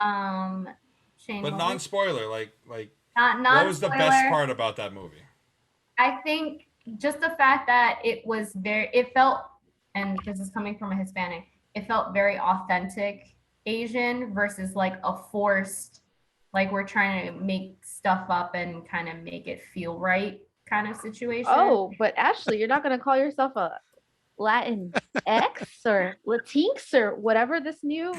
Shane, But what was non-spoiler, not what was the best non-spoiler? part about that movie? I think just the fact that it felt, and this is coming from a Hispanic, it felt very authentic Asian versus like a forced, like we're trying to make stuff up and kind of make it feel right kind of situation. Oh, but Ashley, you're not gonna call yourself a Latin X or Latinx or whatever this new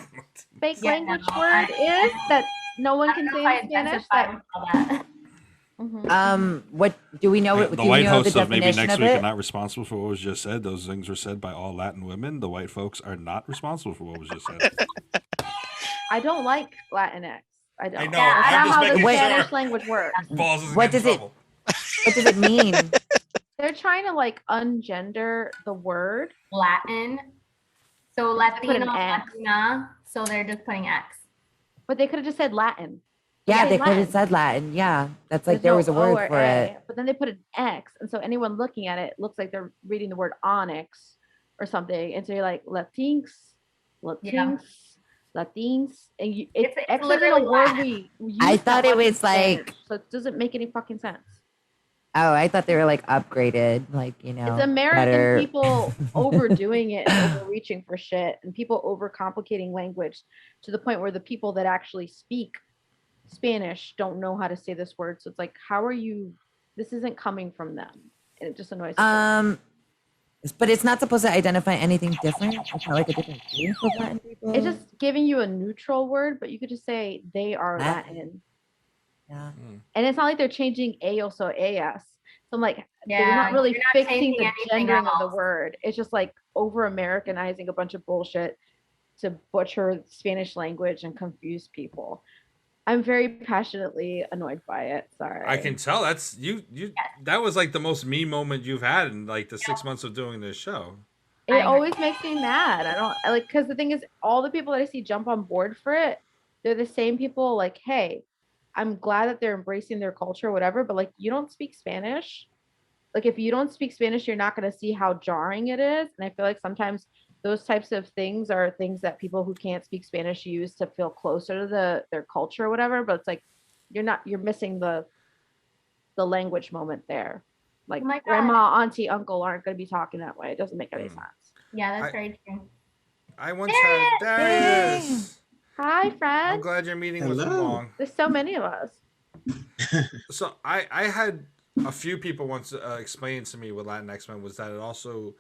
fake Yeah, no, language word is that no one I can don't know say if I in Spanish. identify with all that. Mhm. What do we know? The Do we white know the hosts of maybe definition next of week are it? not responsible for what was just said. Those things were said by all Latin women. The white folks are not responsible for what was just said. I don't like Latinx. I I don't. know. Yeah, That's I I'm not don't just how the making Wait, sure Spanish language works. Balls doesn't what get in does it? trouble. What does it mean? They're trying to like ungender the word. Latin. So They put Latino, an X, Latina. So they're just putting X. but they could have just said Latin. Yeah, Say they could have Latin. said Latin. Yeah, that's like There's there no was a O word or for it. A, but then they put an X, and so anyone looking at it looks like they're reading the word onyx or something, and so you're like Latinx, Yeah. Latinx, Latinx, and It's X isn't a literally word Latin. we I use that thought it much in was Spanish, like, so it doesn't make any fucking sense. oh, I thought they were like upgraded, like It's American better. people overdoing it and overreaching for shit, and people overcomplicating language to the point where the people that actually speak Spanish don't know how to say this word. So it's like, how are you? This isn't coming from them, and it just annoys the shit. um, but it's not supposed to identify anything different. It's not like a different group of Latin It's people. just giving you a neutral word, but you could just say they are Latin. Latin, Yeah. and it's not like they're changing AOS or AS. So I'm like, they're Yeah, not really you're not fixing changing the anything gendering of the else. word. It's just like over Americanizing a bunch of bullshit to butcher Spanish language and confuse people. I'm very passionately annoyed by it. I can Sorry. tell that's you. Yes, That was like the most me moment you've had in like the 6 months of doing this show. It I agree. always makes me mad. I don't I like because the thing is, all the people that I see jump on board for it, they're the same people. Like, hey, I'm glad that they're embracing their culture, or whatever. But like, you don't speak Spanish. Like, if you don't speak Spanish, you're not going to see how jarring it is. And I feel like sometimes those types of things are things that people who can't speak Spanish use to feel closer to their culture or whatever. But it's like you're missing the language moment there. Oh Like my God. grandma, auntie, uncle aren't going to be talking that way. It doesn't make any Hmm. sense. Yeah, that's I very true. I once There had. he is. There he Yay! is. Hi, I'm friend. glad you're meeting with him, Hello. Long. There's so many of us. So I had a few people once explain to me what Latinx meant was that it also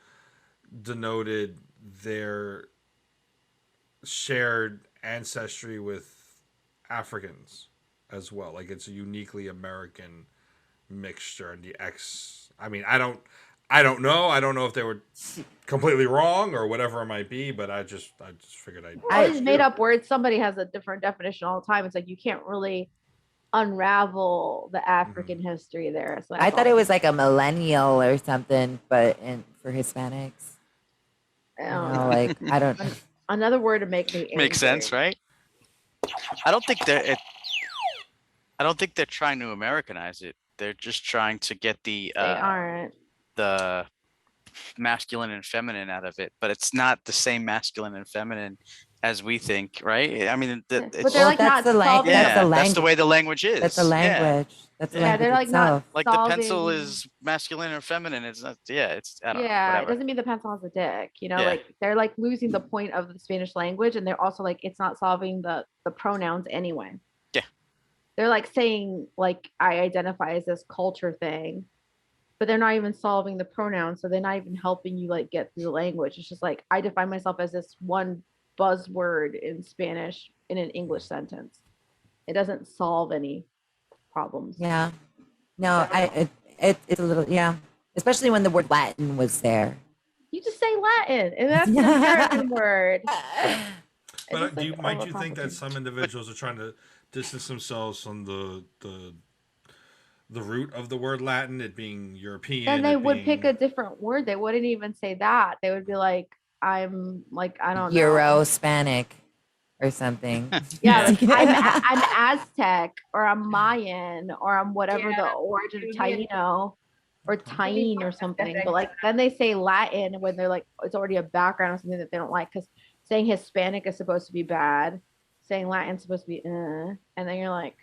denoted their shared ancestry with Africans as well. Like it's a uniquely American mixture, and the X. I mean, I don't know. I don't know if they were completely wrong or whatever it might be, but I just figured I'd All I these ask made you. up words, somebody has a different definition all the time. It's like you can't really unravel the Mm-hmm. African history there. So I that's thought all. it was like a millennial or something, but for Hispanics, I don't know. like I don't. Another word to make me Makes sense, angry. right? I don't think they're. I don't think they're trying to Americanize it. They're just trying to get They aren't. the masculine and feminine out of it, but it's not the same masculine and feminine as we think, right? I mean, But they're Well, like not solving that's the yeah, the. that's the language. way the language That's the is. Yeah, language. That's the yeah. Yeah, language they're like not itself. Like the pencil solving. is masculine or feminine. It's not. Yeah, it's I don't know. Yeah, it Whatever. doesn't mean the pencil has a dick. Yeah, Like they're like losing the point of the Spanish language, and they're also like it's not solving the pronouns anyway. yeah. They're like saying like I identify as this culture thing, but they're not even solving the pronouns, so they're not even helping you like get through the language. It's just like I define myself as this one buzzword in Spanish in an English sentence. It doesn't solve any problems. Yeah. No, it's a little, yeah. Especially when the word Latin was there. You just say Latin, and that's an Yeah. American word. But Just like might you think that overcomplicated. some individuals are trying to distance themselves from the root of the word Latin, it being Then European, they it would pick a being different word. They wouldn't even say that. They would be like, I'm like, I don't Euro know. Hispanic or something. Yeah, Yeah. like I'm Aztec or I'm Mayan or I'm whatever the Yeah, origin it of would be Taino or it would be Taine more or something. But specific. like then they say Latin when they're like it's already a background of something that they don't like because saying Hispanic is supposed to be bad. saying Latin's supposed to be and then you're like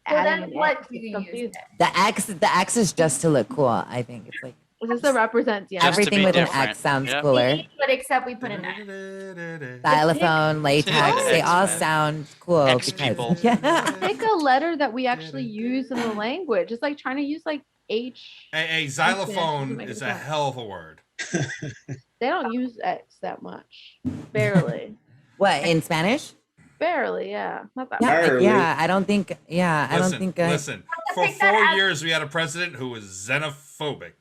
So adding then an what X, do it's you use? confusing. The X is just to look cool. I think it's like It's just to represent the Just to everything be with an different. X sounds Yep. cooler. But except we put an X. Xylophone, latex, they all X-Men. sound cool X because people. Pick a letter that we actually use in the language. It's like trying to use like H. A Doesn't xylophone make is a sense. hell of a word. They don't use X that much. Barely. What in Spanish? Barely, yeah. Not that Yeah, much. Barely. I don't think. Yeah, I don't Listen, think. listen. For Take that 4 as- years, we had a president who was xenophobic.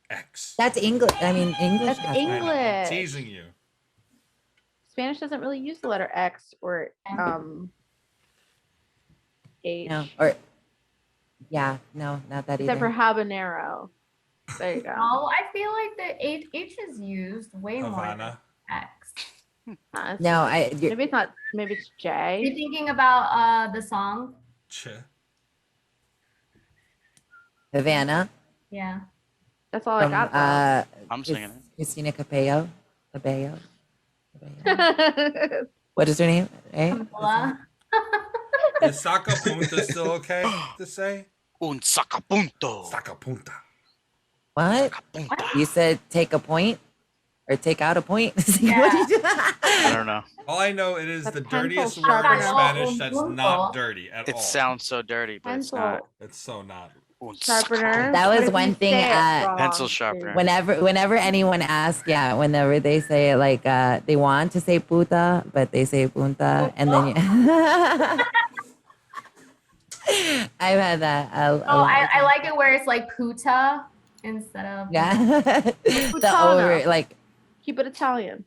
X. That's English. I mean, English. That's has that. I know, I'm English. teasing you. Spanish doesn't really use the letter X or H. No, or yeah, no, not that Except for either. habanero. There you go. No, I feel like the H is used way more than Havana. X. It's No, just- maybe it's not. Maybe it's You're J. thinking about the song? Ch. Havana. Yeah. That's all I From got. I'm singing it. Christina Capello. Cabello. Though. What is her name? Right? Camila. Is saca punta still okay to say? Un sacapunto. Saca punta. What? Sacapunta. You said take a point or take out a point? Yeah. What did you do? I don't know. All I know, it is The the pencil dirtiest word in sharpener. Spanish that's Oh, not dirty at It all. sounds so dirty, but it's not. Pencil It's so not. Un sharpener. That was What if one you thing, say it wrong, Pencil too? sharpener. Whenever anyone asks, yeah, whenever they say it, like they want to say puta, but they say punta, and then I've had that. Oh, I like it where it's like puta instead of Yeah, the Putana. over like Keep it Italian.